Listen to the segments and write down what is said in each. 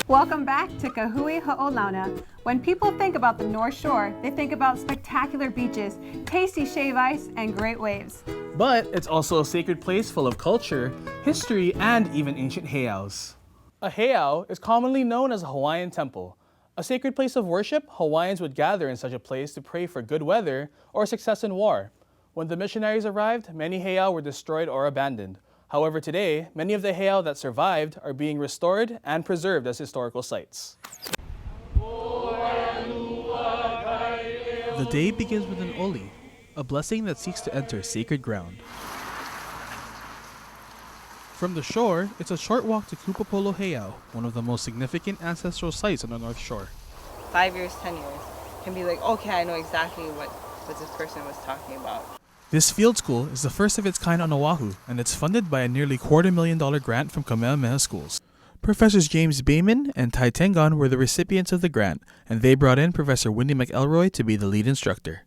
Welcome back to Ka Hui Ho'olauna. When people think about the North Shore, they think about spectacular beaches, tasty shave ice, and great waves. But it's also a sacred place full of culture, history, and even ancient heiaus. A heiau is commonly known as a Hawaiian temple. A sacred place of worship, Hawaiians would gather in such a place to pray for good weather or success in war. When the missionaries arrived, many heiau were destroyed or abandoned. However, today, many of the heiau that survived are being restored and preserved as historical sites. The day begins with an oli, a blessing that seeks to enter sacred ground. From the shore, it's a short walk to Kupopolo Heiau, one of the most significant ancestral sites on the North Shore. 5 years, 10 years, can be like, okay, I know exactly what this person was talking about. This field school is the first of its kind on Oahu, and it's funded by a nearly $250,000 grant from Kamehameha Schools. Professors James Bayman and Tai Tengon were the recipients of the grant, and they brought in Professor Wendy McElroy to be the lead instructor.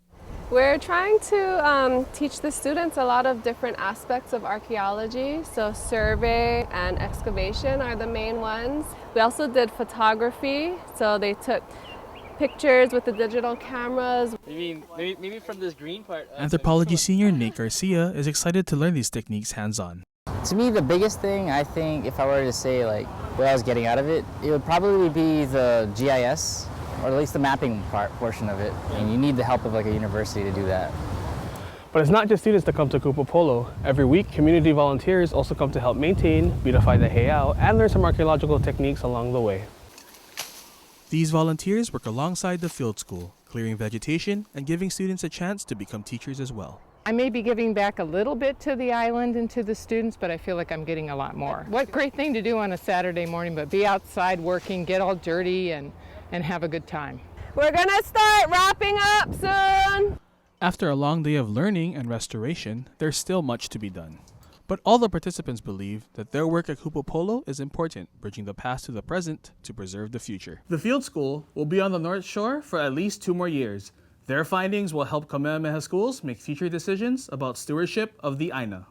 We're trying to teach the students a lot of different aspects of archaeology. So survey and excavation are the main ones. We also did photography, so they took pictures with the digital cameras. Maybe from this green part. Anthropology senior Nate Garcia is excited to learn these techniques hands-on. To me, the biggest thing, I think, if I were to say like what I was getting out of it, it would probably be the GIS, or at least the mapping portion of it. And you need the help of like a university to do that. But it's not just students that come to Kupopolo. Every week, community volunteers also come to help maintain, beautify the heiau, and learn some archaeological techniques along the way. These volunteers work alongside the field school, clearing vegetation and giving students a chance to become teachers as well. I may be giving back a little bit to the island and to the students, but I feel like I'm getting a lot more. What great thing to do on a Saturday morning, but be outside working, get all dirty, and have a good time. We're gonna start wrapping up soon. After a long day of learning and restoration, there's still much to be done. But all the participants believe that their work at Kupopolo is important, bridging the past to the present to preserve the future. The field school will be on the North Shore for at least 2 more years. Their findings will help Kamehameha Schools make future decisions about stewardship of the Aina.